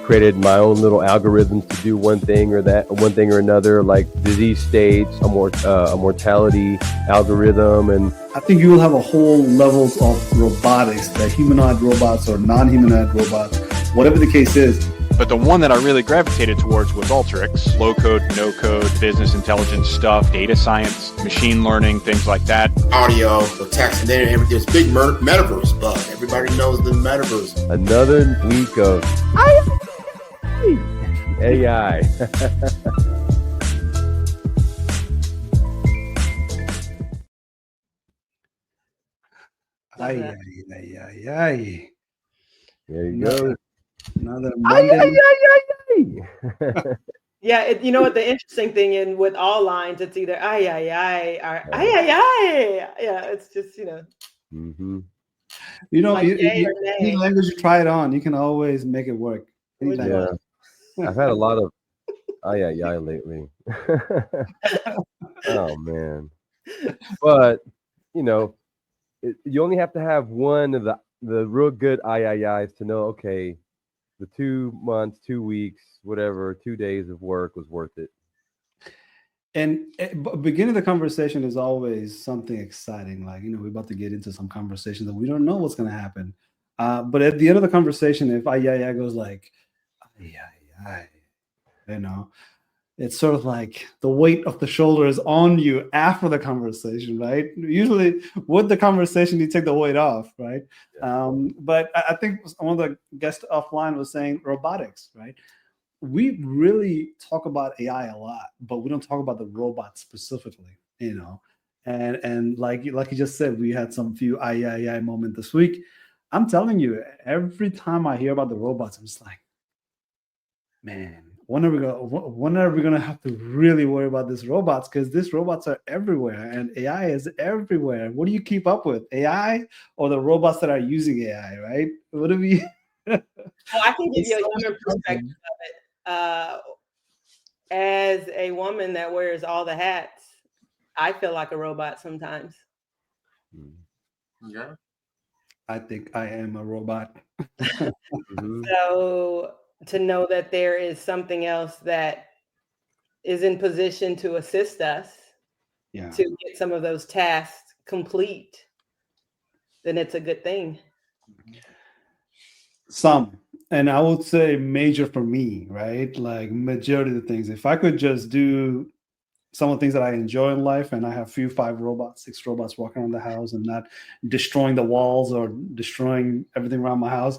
created my own little algorithms to do one thing or another, like disease states, a mortality algorithm, and I think you will have a whole levels of robotics, that humanoid robots or non-humanoid robots, whatever the case is. But the one that I really gravitated towards was Alteryx. Low code, no code, business intelligence stuff, data science, machine learning, things like that. Audio, the text, and then there's big metaverse buzz. Everybody knows the metaverse. Another week of AI. Ay. There you go. Another Monday. Yeah, you know what the interesting thing in with all lines, it's either ay ay ay or ay ay ay. Yeah, it's just Mm-hmm. Like any language you try it on, you can always make it work. Yeah, I've had a lot of ay lately. Oh man, but you only have to have one of the real good ay's to know. Okay, the 2 months, 2 weeks, whatever, 2 days of work was worth it. And beginning the conversation is always something exciting. Like, we're about to get into some conversation that we don't know what's going to happen. But at the end of the conversation, if ay goes like, ay, it's sort of like the weight of the shoulder is on you after the conversation, right? Usually with the conversation, you take the weight off, right? Yeah. But I think one of the guests offline was saying robotics, right? We really talk about AI a lot, but we don't talk about the robots specifically, And like you just said, we had some few AI moment this week. I'm telling you, every time I hear about the robots, I'm just like, man, when are we gonna have to really worry about these robots? Because these robots are everywhere, and AI is everywhere. What do you keep up with, AI or the robots that are using AI? Right? What do we? Well, I can give you a human perspective of it. As a woman that wears all the hats, I feel like a robot sometimes. Yeah, I think I am a robot. So to know that there is something else that is in position to assist us to get some of those tasks complete, then it's a good thing. Some, and I would say major for me, right? Like majority of the things, if I could just do some of the things that I enjoy in life, and I have 6 robots walking around the house and not destroying the walls or destroying everything around my house,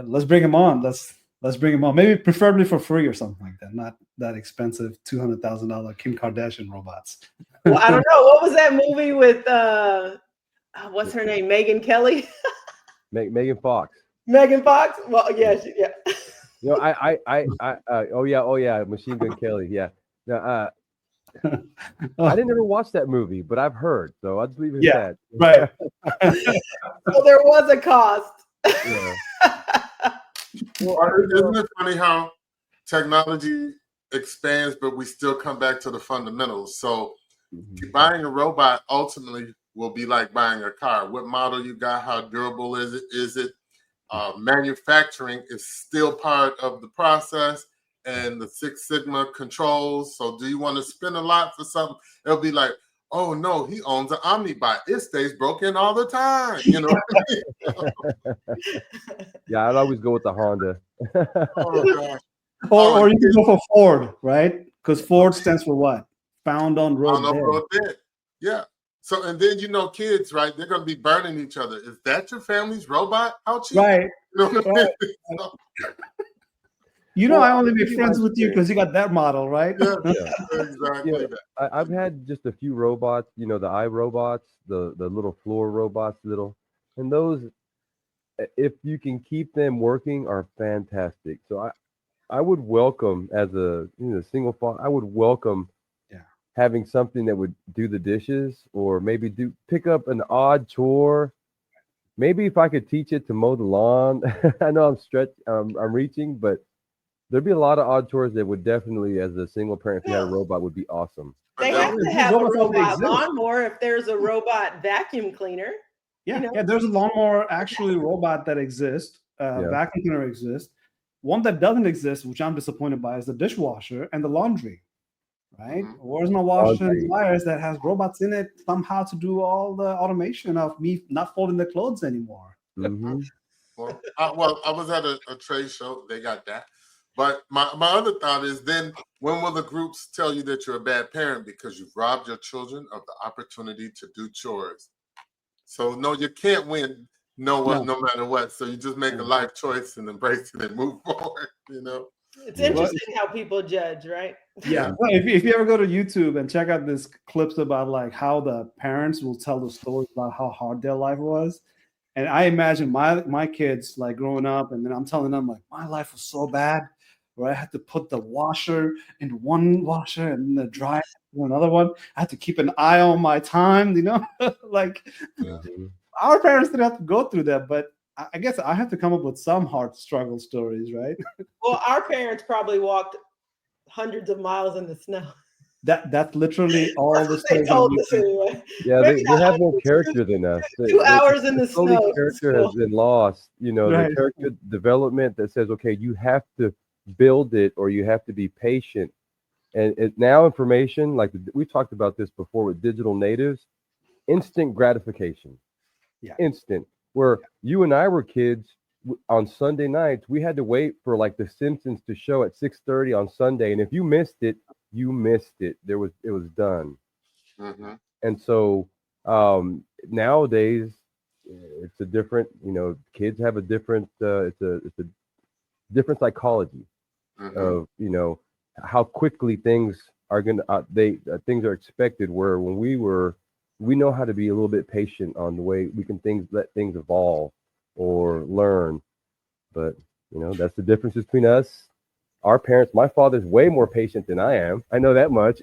let's bring them on. Let's bring them on. Maybe preferably for free or something like that. Not that expensive $200,000 Kim Kardashian robots. Well, I don't know. What was that movie with what's her name? Megan Kelly? Megan Fox. Megan Fox? Well, yeah. Oh yeah, Machine Gun Kelly. Yeah. Now, I didn't ever watch that movie, but I've heard, so I'll just leave it at that. Right. So there was a cost. Yeah. Well, isn't it funny how technology expands, but we still come back to the fundamentals? So buying a robot ultimately will be like buying a car. What model you got? How durable is it? Is it manufacturing is still part of the process, and the Six Sigma controls. So do you want to spend a lot for something? It'll be like, oh no, he owns an Omnibot. It stays broken all the time. Yeah, I'd always go with the Honda. Or you can go for Ford, right? Because Ford stands for what? Found on road dead. Yeah. So, and then, kids, right? They're going to be burning each other. Is that your family's robot? How cheap? Right. I only be friends with you because you got that model, right? Yeah, exactly. Yeah, I've had just a few robots, the iRobots, the little floor robots, and those, if you can keep them working, are fantastic. So I would welcome, as a single father, I would welcome having something that would do the dishes, or maybe pick up an odd chore. Maybe if I could teach it to mow the lawn. I know I'm reaching, but there'd be a lot of odd chores that would definitely, as a single parent, if you had a robot, would be awesome. They have to have a robot lawnmower if there's a robot vacuum cleaner. Yeah, there's a lawnmower actually robot that exists. Vacuum cleaner exists. One that doesn't exist, which I'm disappointed by, is the dishwasher and the laundry. Right? Where's my washer and dryers that has robots in it somehow to do all the automation of me not folding the clothes anymore? Well, I was at a trade show. They got that. But my other thought is, then when will the groups tell you that you're a bad parent because you've robbed your children of the opportunity to do chores? So no, you can't win no matter what. So you just make a life choice and embrace it and move forward, you know? It's interesting how people judge, right? Yeah. Well, if you ever go to YouTube and check out these clips about like how the parents will tell the stories about how hard their life was. And I imagine my kids like growing up, and then I'm telling them like my life was so bad where I had to put the washer in one washer and the dryer in another one. I had to keep an eye on my time, you know, like our parents didn't have to go through that, but I guess I have to come up with some hard struggle stories, right? Well, our parents probably walked hundreds of miles in the snow. That's literally all the they told us anyway. Yeah, they have more character than us. 2 hours in the snow. The character has been lost. You know, the character development that says, okay, you have to build it or you have to be patient. And now information, like we talked about this before with digital natives, instant gratification. Yeah. Instant. Where you and I were kids on Sunday nights, we had to wait for like The Simpsons to show at 6:30 on Sunday. And if you missed it, you missed it. It was done. And so nowadays it's a different, you know, kids have a different it's a different psychology of, you know, how quickly things are going to things are expected, where when we know how to be a little bit patient on the way we can let things evolve or learn. But you know, that's the difference between us. Our parents, my father's way more patient than I am. I know that much.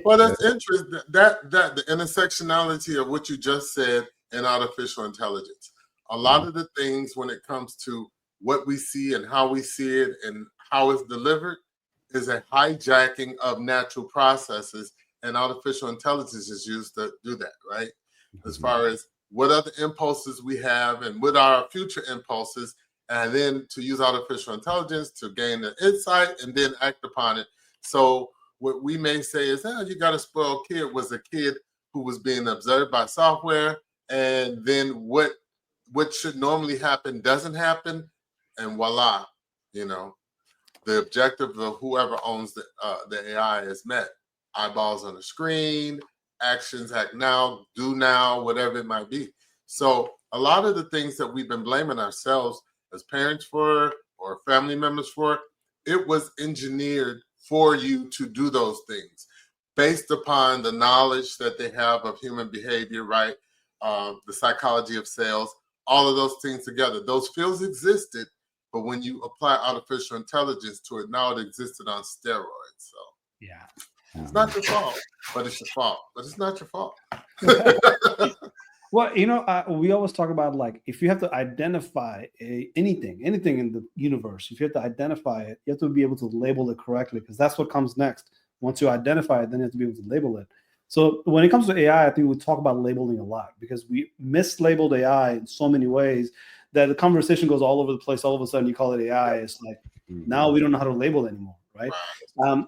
Well, that's interesting. That the intersectionality of what you just said and artificial intelligence. A lot of the things when it comes to what we see and how we see it and how it's delivered is a hijacking of natural processes, and artificial intelligence is used to do that, right? As far as what other impulses we have and what are our future impulses, and then to use artificial intelligence to gain the insight and then act upon it. So what we may say is, you got a spoiled kid was a kid who was being observed by software, and then what should normally happen doesn't happen, and voila, you know, the objective of whoever owns the AI is met. Eyeballs on the screen, actions, act now, do now, whatever it might be. So a lot of the things that we've been blaming ourselves as parents for or family members for, it was engineered for you to do those things based upon the knowledge that they have of human behavior, right? The psychology of sales, all of those things together. Those fields existed, but when you apply artificial intelligence to it, now it existed on steroids. So yeah. It's not your fault, but it's your fault. But it's not your fault. Well, you know, we always talk about like if you have to identify anything in the universe, if you have to identify it, you have to be able to label it correctly, because that's what comes next. Once you identify it, then you have to be able to label it. So when it comes to AI, I think we talk about labeling a lot because we mislabeled AI in so many ways that the conversation goes all over the place. All of a sudden, you call it AI. It's like now we don't know how to label it anymore. Right.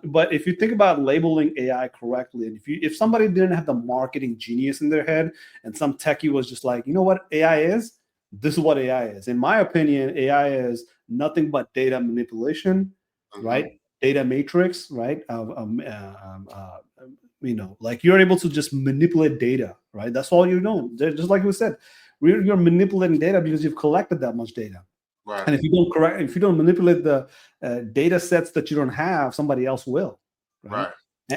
But if you think about labeling AI correctly, and if somebody didn't have the marketing genius in their head and some techie was just like, you know what AI is? This is what AI is. In my opinion, AI is nothing but data manipulation, right? Data matrix, right? You know, like you're able to just manipulate data, right? That's all you're doing. Just like you said, you're manipulating data because you've collected that much data. Right. And if you don't manipulate the data sets that you don't have, somebody else will. Right.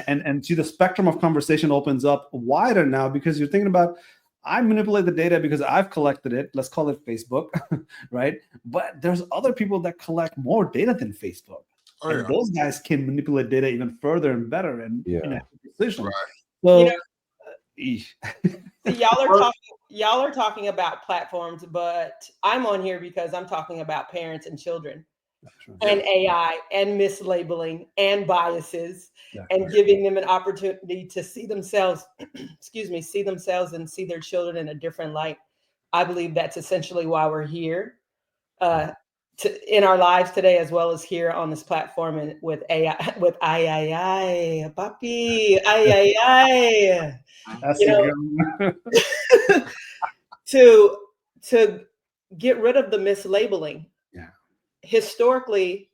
And see, the spectrum of conversation opens up wider now because you're thinking about, I manipulate the data because I've collected it. Let's call it Facebook, right? But there's other people that collect more data than Facebook. And those guys can manipulate data even further and better and decisions. Right. So, y'all are talking about platforms, but I'm on here because I'm talking about parents and children and AI and mislabeling and biases and giving them an opportunity to see themselves, see themselves and see their children in a different light. I believe that's essentially why we're here. in our lives today, as well as here on this platform and with AI, with papi, That's you a know, good one. to get rid of the mislabeling. Yeah. Historically,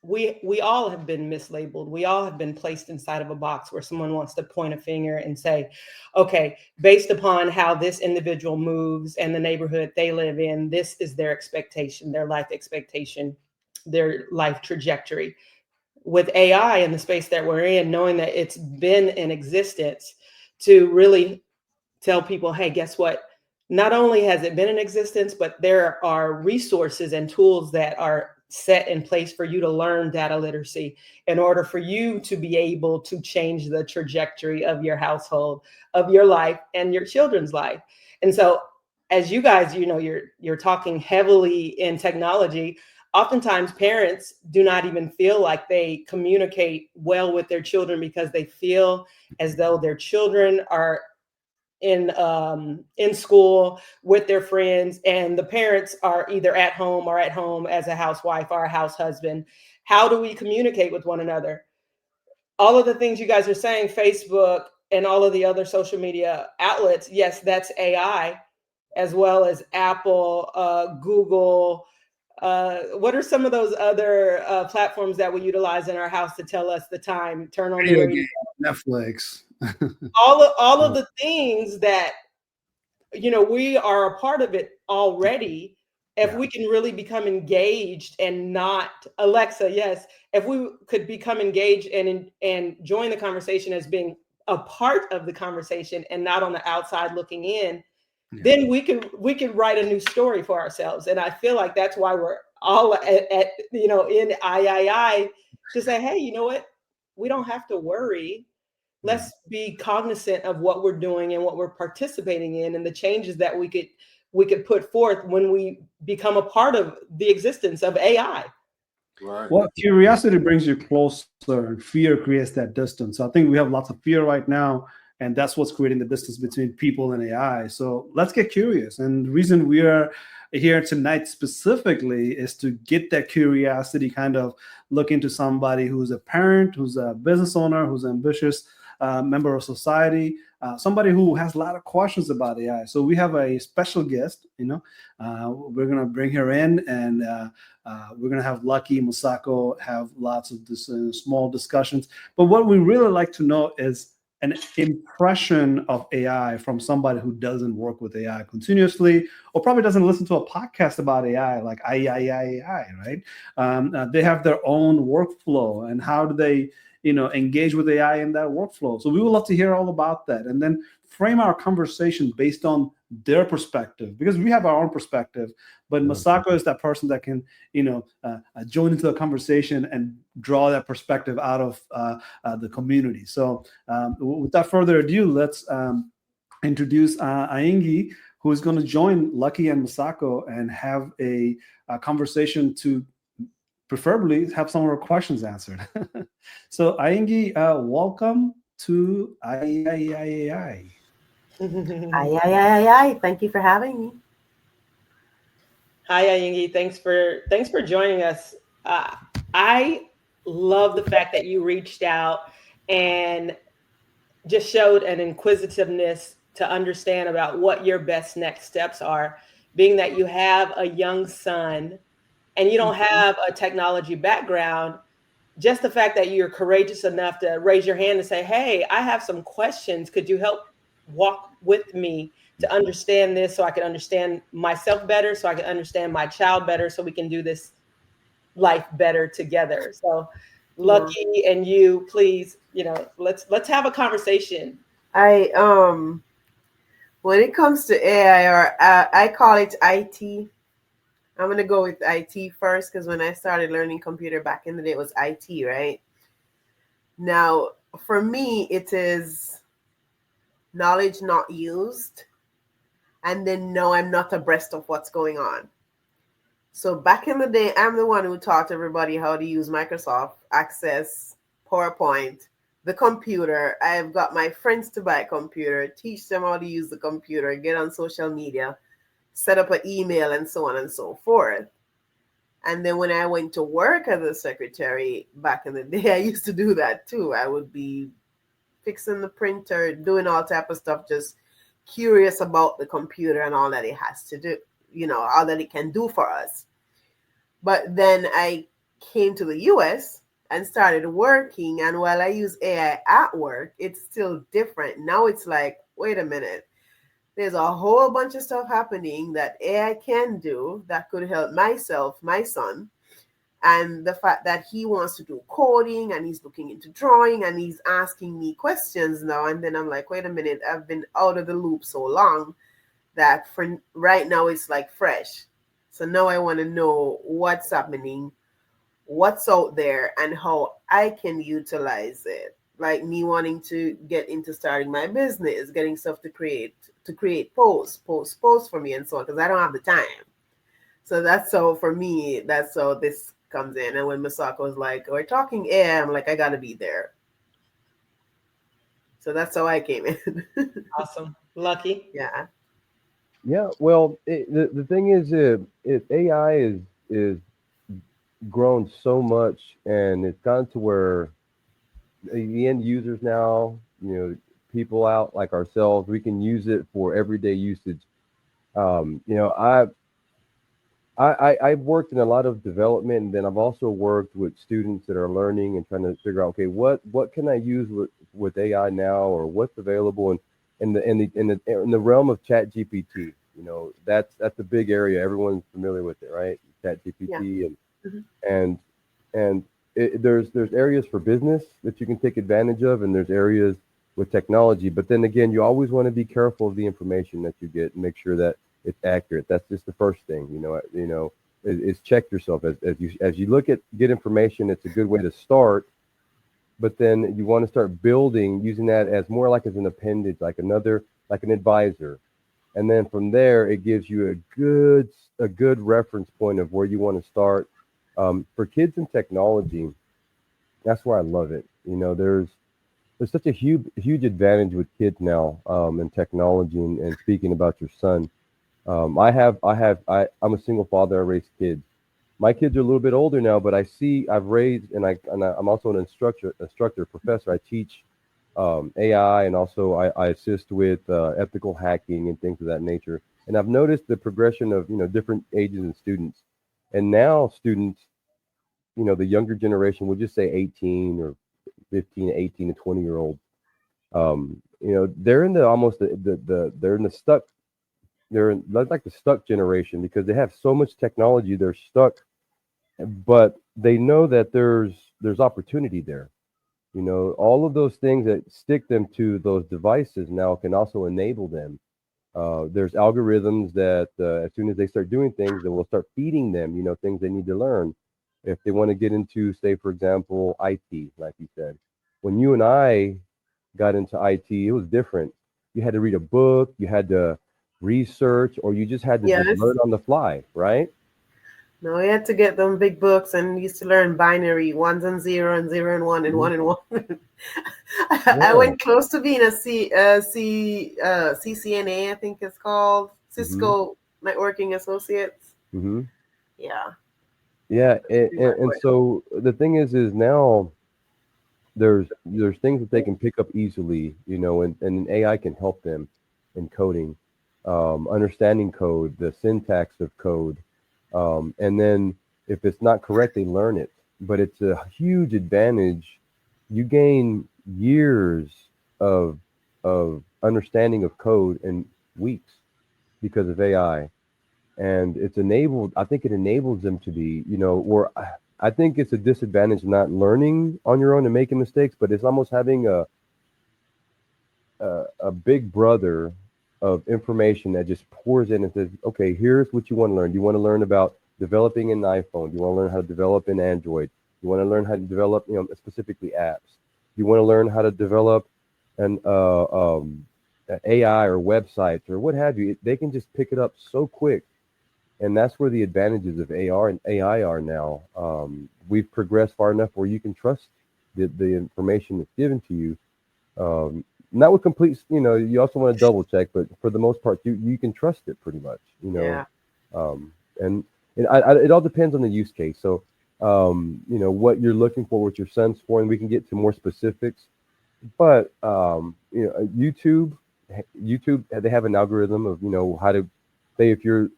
we all have been mislabeled. We all have been placed inside of a box where someone wants to point a finger and say, okay, based upon how this individual moves and the neighborhood they live in, this is their expectation, their life expectation, their life trajectory. With AI in the space that we're in, knowing that it's been in existence, to really tell people, hey, guess what? Not only has it been in existence, but there are resources and tools that are set in place for you to learn data literacy in order for you to be able to change the trajectory of your household, of your life, and your children's life. And so, as you guys, you're talking heavily in technology. Oftentimes, parents do not even feel like they communicate well with their children because they feel as though their children are in school with their friends, and the parents are either at home as a housewife or a house husband. How do we communicate with one another? All of the things you guys are saying, Facebook and all of the other social media outlets, yes, that's AI, as well as Apple, Google. What are some of those other platforms that we utilize in our house to tell us the time? Turn on the radio, Netflix. all of the things that we are a part of it already. If we can really become engaged and not Alexa, yes, if we could become engaged and join the conversation as being a part of the conversation and not on the outside looking in, then we can write a new story for ourselves. And I feel like that's why we're all at in III to say, hey, you know what? We don't have to worry. Let's be cognizant of what we're doing and what we're participating in, and the changes that we could put forth when we become a part of the existence of AI. Right. Well, curiosity brings you closer, and fear creates that distance. So I think we have lots of fear right now, and that's what's creating the distance between people and AI. So let's get curious. And the reason we are here tonight specifically is to get that curiosity, kind of look into somebody who's a parent, who's a business owner, who's ambitious, member of society, somebody who has a lot of questions about AI. So we have a special guest, we're going to bring her in, and we're going to have Lucky Masako have lots of small discussions. But what we really like to know is an impression of AI from somebody who doesn't work with AI continuously, or probably doesn't listen to a podcast about AI, like AI, right? They have their own workflow, and how do they engage with AI in that workflow. So we would love to hear all about that, and then frame our conversation based on their perspective, because we have our own perspective, but Masako is that person that can, join into the conversation and draw that perspective out of the community. So without further ado, let's introduce Aingi, who is going to join Lucky and Masako and have a conversation to preferably have some of our questions answered. So Aingi, welcome to AI. Thank you for having me. Hi, Aingi. Thanks for joining us. I love the fact that you reached out and just showed an inquisitiveness to understand about what your best next steps are, being that you have a young son and you don't have a technology background. Just the fact that you're courageous enough to raise your hand and say, hey, I have some questions. Could you help walk with me to understand this, so I can understand myself better, so I can understand my child better, so we can do this life better together. So Lucky and you, please, let's have a conversation. When it comes to AI, or I call it IT. I'm going to go with IT first, because when I started learning computer back in the day, it was IT, right? Now, for me, it is knowledge not used, and then no, I'm not abreast of what's going on. So back in the day, I'm the one who taught everybody how to use Microsoft Access, PowerPoint, the computer. I've got my friends to buy a computer, teach them how to use the computer, get on social media, set up an email, and so on and so forth. And then when I went to work as a secretary back in the day, I used to do that too. I would be fixing the printer, doing all type of stuff, just curious about the computer and all that it has to do, all that it can do for us. But then I came to the US and started working. And while I use AI at work, it's still different. Now it's like, wait a minute. There's a whole bunch of stuff happening that AI can do that could help myself, my son. And the fact that he wants to do coding and he's looking into drawing and he's asking me questions now. And then I'm like, wait a minute, I've been out of the loop so long that for right now it's like fresh. So now I want to know what's happening, what's out there, and how I can utilize it. Like me wanting to get into starting my business, getting stuff to create posts for me and so on, because I don't have the time. So that's so for me, that's how this comes in. And when Misako was like, we're talking AI, I'm like, I gotta be there. So that's how I came in. Awesome. Lucky. Yeah. Yeah. Well, the thing is, AI is grown so much, and it's gotten to where the end users now, people out like ourselves, we can use it for everyday usage. I've worked in a lot of development, and then I've also worked with students that are learning and trying to figure out, okay, what can I use with AI now, or what's available in the realm of Chat GPT. That's a big area. Everyone's familiar with it, right? Chat GPT, and there's areas for business that you can take advantage of, and there's areas with technology. But then again, you always want to be careful of the information that you get and make sure that it's accurate. That's just the first thing, is check yourself as you get information. It's a good way to start, but then you want to start building, using that as more like as an appendage, like an advisor. And then from there, it gives you a good reference point of where you want to start. For kids in technology, that's where I love it. There's such a huge advantage with kids now in technology. And speaking about your son, I'm a single father. I raise kids. My kids are a little bit older now, but I've raised, and I'm also an instructor, professor. I teach AI, and also I assist with ethical hacking and things of that nature. And I've noticed the progression of different ages and students. And now students, the younger generation, we'll just say 18 or 15, 18 to 20-year-olds, they're in like the stuck generation, because they have so much technology, they're stuck, but they know that there's opportunity there. All of those things that stick them to those devices now can also enable them. There's algorithms that as soon as they start doing things, then we'll start feeding them, things they need to learn. If they want to get into, say, for example, IT, like you said, when you and I got into IT, it was different. You had to read a book, you had to research, or you just had to just learn on the fly, right? No, we had to get them big books and used to learn binary, ones and zero and one and one and one. I went close to being a CCNA, I think it's called, Cisco Networking Associates. Yeah, and so the thing is now there's things that they can pick up easily, and AI can help them in coding, understanding code, the syntax of code. And then if it's not correct, they learn it. But it's a huge advantage. You gain years of understanding of code in weeks because of AI. And I think it enables them to be, or I think it's a disadvantage not learning on your own and making mistakes, but it's almost having a big brother of information that just pours in and says, okay, here's what you want to learn. You want to learn about developing an iPhone. You want to learn how to develop an Android. You want to learn how to develop, specifically apps. You want to learn how to develop an AI or websites or what have you. They can just pick it up so quick. And that's where the advantages of AR and AI are now. We've progressed far enough where you can trust the information that's given to you. Not with complete, you also want to double check, but for the most part, you can trust it pretty much, And it all depends on the use case. So, what you're looking for, what your son's for, and we can get to more specifics. But YouTube, they have an algorithm of how to say, if you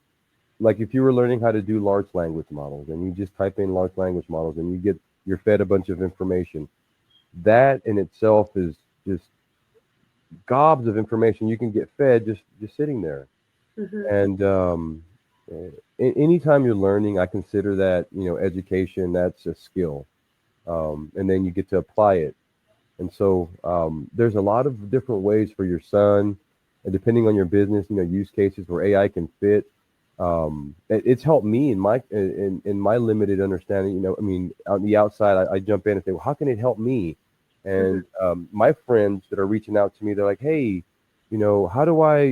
were learning how to do large language models, and you just type in large language models, and you're fed a bunch of information. That in itself is just gobs of information you can get fed just sitting there. And anytime you're learning, I consider that education, that's a skill, and then you get to apply it. And so there's a lot of different ways for your son, and depending on your business, use cases where AI can fit. It's helped me in my limited understanding. On the outside, I jump in and say, well, how can it help me? And my friends that are reaching out to me, they're like, hey, how do I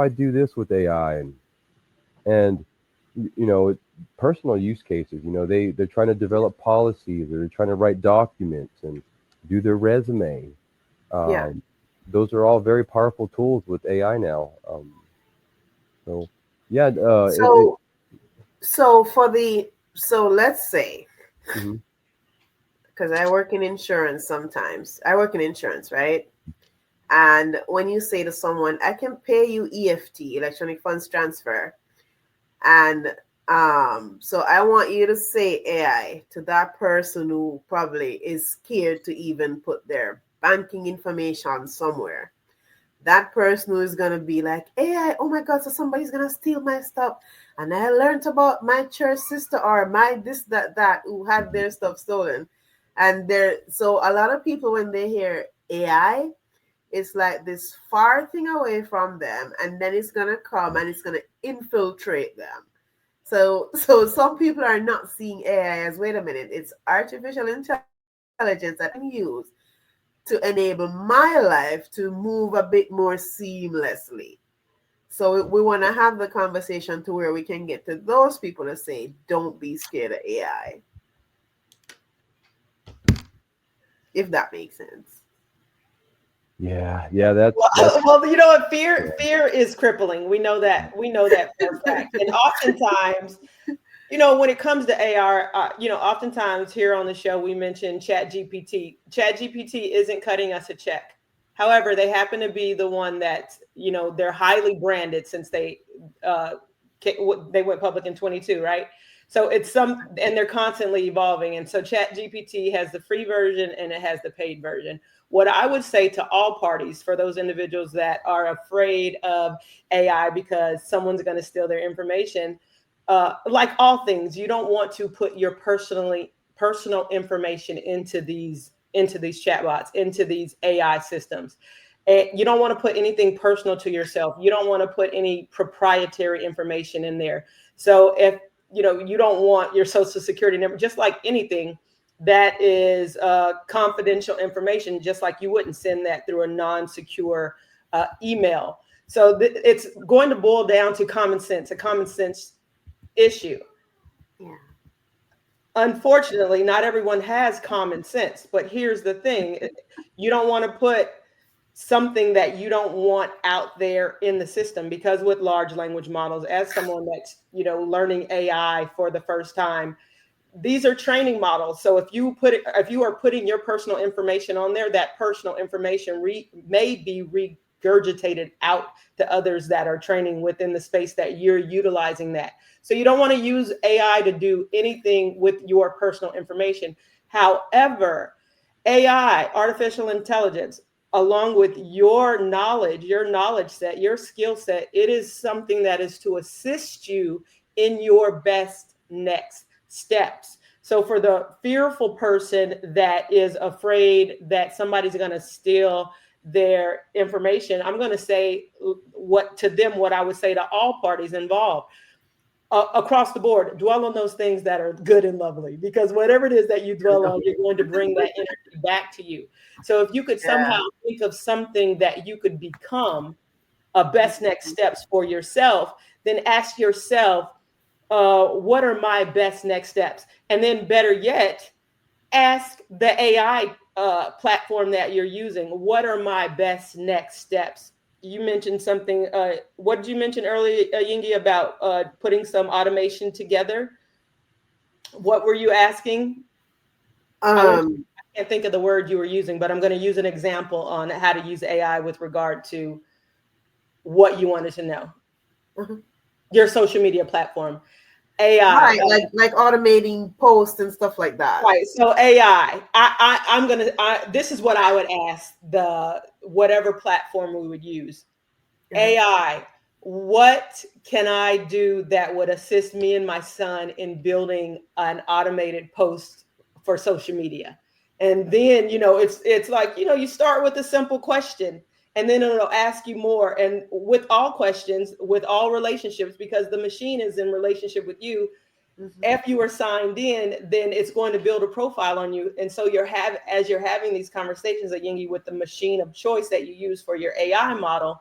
do this with AI? And personal use cases, they're trying to develop policies, or they're trying to write documents and do their resume. Those are all very powerful tools with AI now. So let's say, because I work in insurance sometimes. I work in insurance, right? And when you say to someone, I can pay you EFT, electronic funds transfer, and so I want you to say AI to that person who probably is scared to even put their banking information somewhere. That person who is going to be like, AI, oh my God, so somebody's going to steal my stuff. And I learned about my church sister or my this, that who had their stuff stolen. And so a lot of people, when they hear AI, it's like this far thing away from them. And then it's going to come and it's going to infiltrate them. So some people are not seeing AI as, wait a minute, it's artificial intelligence that I can use to enable my life to move a bit more seamlessly. So we want to have the conversation to where we can get to those people to say, don't be scared of AI. If that makes sense. Yeah, that's well, you know what? Fear is crippling. We know that for a fact. And oftentimes, when it comes to AR, oftentimes here on the show we mention ChatGPT. ChatGPT isn't cutting us a check. However, they happen to be the one that they're highly branded since they went public in 22, right? So and they're constantly evolving. And so ChatGPT has the free version and it has the paid version. What I would say to all parties, for those individuals that are afraid of AI because someone's going to steal their information, like all things, you don't want to put your personal information into these chatbots, into these AI systems. And you don't want to put anything personal to yourself. You don't want to put any proprietary information in there. So if you don't want your social security number, just like anything that is confidential information, just like you wouldn't send that through a non-secure email. So it's going to boil down to common sense, a common sense issue. Yeah. Unfortunately, not everyone has common sense, but here's the thing. You don't want to put something that you don't want out there in the system, because with large language models, as someone that's, learning AI for the first time, these are training models. So if you are putting your personal information on there, that personal information may be regurgitated out to others that are training within the space that you're utilizing that. So you don't want to use AI to do anything with your personal information. However, AI, artificial intelligence, along with your knowledge set, your skill set, it is something that is to assist you in your best next steps. So for the fearful person that is afraid that somebody's going to steal their information, I'm going to say what I would say to all parties involved. Across the board, dwell on those things that are good and lovely, because whatever it is that you dwell on, you're going to bring that energy back to you. So if you could somehow think of something that you could become a best next steps for yourself, then ask yourself, what are my best next steps? And then better yet, ask the AI platform that you're using, what are my best next steps you mentioned something. What did you mention earlier, Yingi, about putting some automation together? What were you asking? I can't think of the word you were using, but I'm going to use an example on how to use AI with regard to what you wanted to know. Your social media platform. AI, right, like automating posts and stuff like that. Right. So AI, this is what I would ask whatever platform we would use. AI, what can I do that would assist me and my son in building an automated post for social media? And then, it's like, you start with a simple question, and then it'll ask you more. And with all questions, with all relationships, because the machine is in relationship with you, if you are signed in, then it's going to build a profile on you. And so as you're having these conversations at Yingi with the machine of choice that you use for your AI model,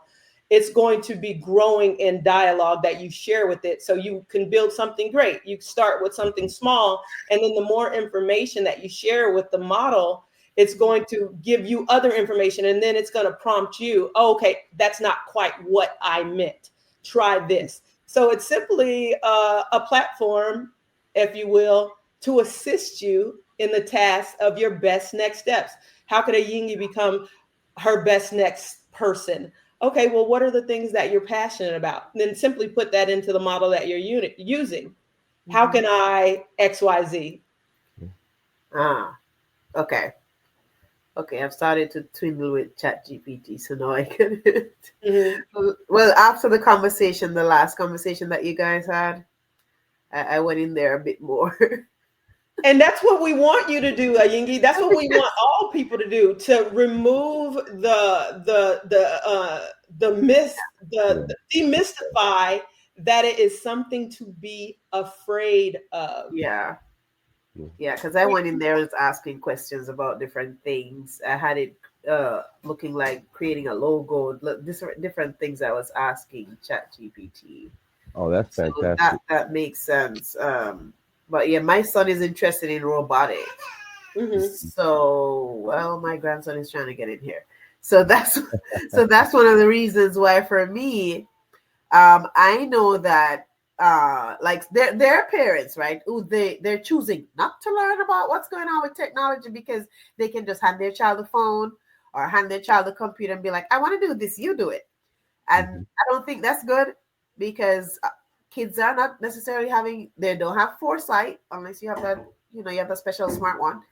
it's going to be growing in dialogue that you share with it. So you can build something great. You start with something small, and then the more information that you share with the model, it's going to give you other information. And then it's going to prompt you, oh, okay, that's not quite what I meant. Try this. So it's simply a platform, if you will, to assist you in the task of your best next steps. How could a Yingi become her best next person? Okay, well, what are the things that you're passionate about? And then simply put that into the model that you're using. How can I XYZ? Okay. Okay, I've started to twiddle with ChatGPT, so now I can. Well, after the last conversation that you guys had, I went in there a bit more. And that's what we want you to do, Yingi. That's what we want all people to do, to remove the myth, demystify that it is something to be afraid of. Yeah, because I went in there and was asking questions about different things. I had it looking like creating a logo, different things I was asking ChatGPT. Oh, that's fantastic. So that makes sense. But yeah, my son is interested in robotics. So, well, my grandson is trying to get in here. So that's one of the reasons why, for me, I know that like their parents, right? Who they're choosing not to learn about what's going on with technology because they can just hand their child a phone or hand their child a computer and be like, I want to do this, you do it. And I don't think that's good, because kids are not necessarily they don't have foresight, unless you have that, you have a special smart one.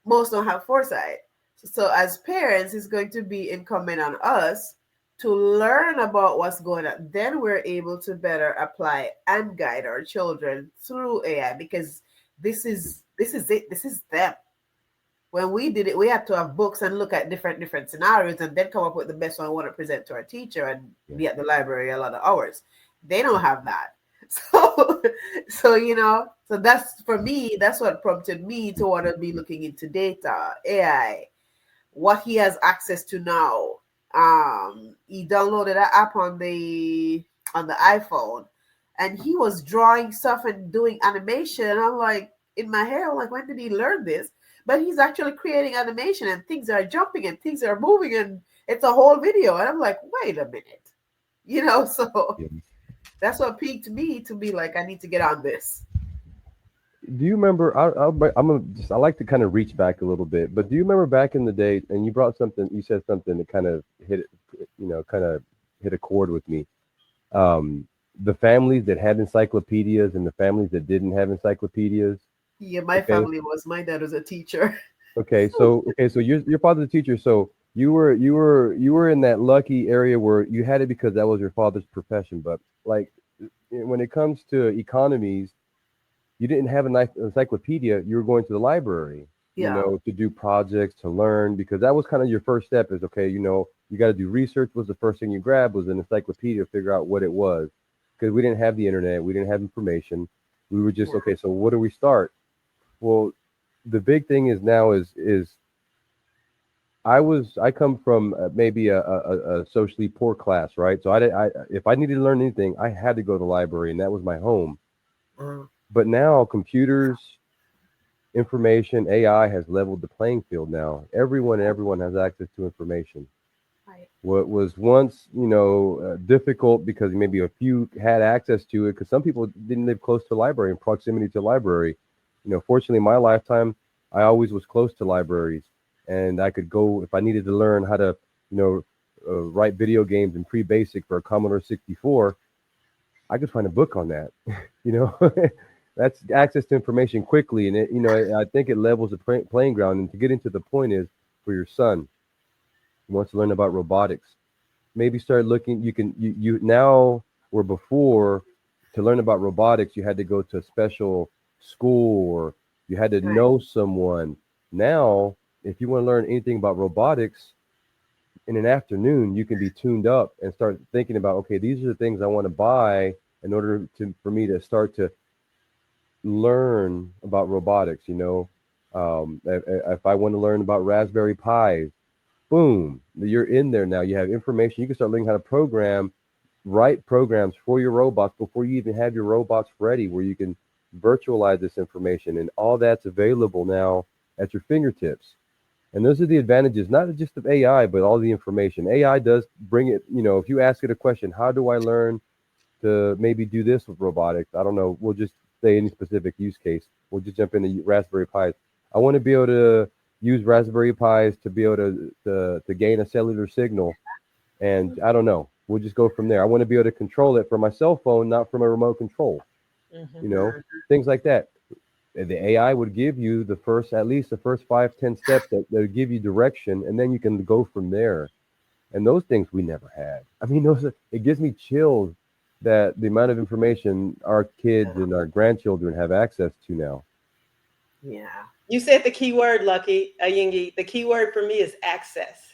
Most don't have foresight. So as parents, it's going to be incumbent on us to learn about what's going on. Then we're able to better apply and guide our children through AI, because this is it. This is them. When we did it, we had to have books and look at different scenarios and then come up with the best one we want to present to our teacher and be at the library a lot of hours. They don't have that. So that's, for me, that's what prompted me to want to be looking into data, AI, what he has access to now. He downloaded an app on the iPhone, and he was drawing stuff and doing animation. And I'm like, in my head, I'm like, when did he learn this? But he's actually creating animation, and things are jumping and things are moving, and it's a whole video. And I'm like, wait a minute, so that's what piqued me to be like, I need to get on this. Do you remember? I like to kind of reach back a little bit, but do you remember back in the day? And you said something that kind of hit a chord with me. The families that had encyclopedias and the families that didn't have encyclopedias. Yeah, my dad was a teacher. Okay, so your father's a teacher, so you were in that lucky area where you had it because that was your father's profession. But like when it comes to economies, you didn't have an encyclopedia. You were going to the library, to do projects, to learn, because that was kind of your first step. Is okay, you got to do research. Was the first thing you grabbed was an encyclopedia to figure out what it was, because we didn't have the internet, we didn't have information. We were just okay. So what do we start? Well, the big thing is now is I come from maybe a socially poor class, right? So if I needed to learn anything, I had to go to the library, and that was my home. But now computers, information, AI has leveled the playing field. Now everyone has access to information. What was once, difficult because maybe a few had access to it, because some people didn't live close to a library in proximity to a library. Fortunately, in my lifetime, I always was close to libraries, and I could go if I needed to learn how to, write video games in pre-basic for a Commodore 64. I could find a book on that. That's access to information quickly, and I think it levels the playing ground. And to get into the point is for your son. Wants to learn about robotics, maybe start looking. You now, where before, to learn about robotics you had to go to a special school or you had to know someone. Now, if you want to learn anything about robotics in an afternoon, you can be tuned up and start thinking about, okay, these are the things I want to buy in order for me to start to learn about robotics. If I want to learn about Raspberry Pis, boom, you're in there now. You have information. You can start learning how to write programs for your robots before you even have your robots ready, where you can virtualize this information, and all that's available now at your fingertips. And those are the advantages, not just of AI, but all the information. AI does bring it, if you ask it a question, how do I learn to maybe do this with robotics? I don't know. We'll just say any specific use case. We'll just jump into Raspberry Pis. I want to be able to use Raspberry Pis to be able to gain a cellular signal, and I don't know. We'll just go from there. I want to be able to control it from my cell phone, not from a remote control. Things like that. And the AI would give you at least the first 5-10 steps that would give you direction, and then you can go from there. And those things we never had. I mean, it gives me chills that the amount of information our kids and our grandchildren have access to now. Yeah. You said the key word, Lucky Yingi. The key word for me is access.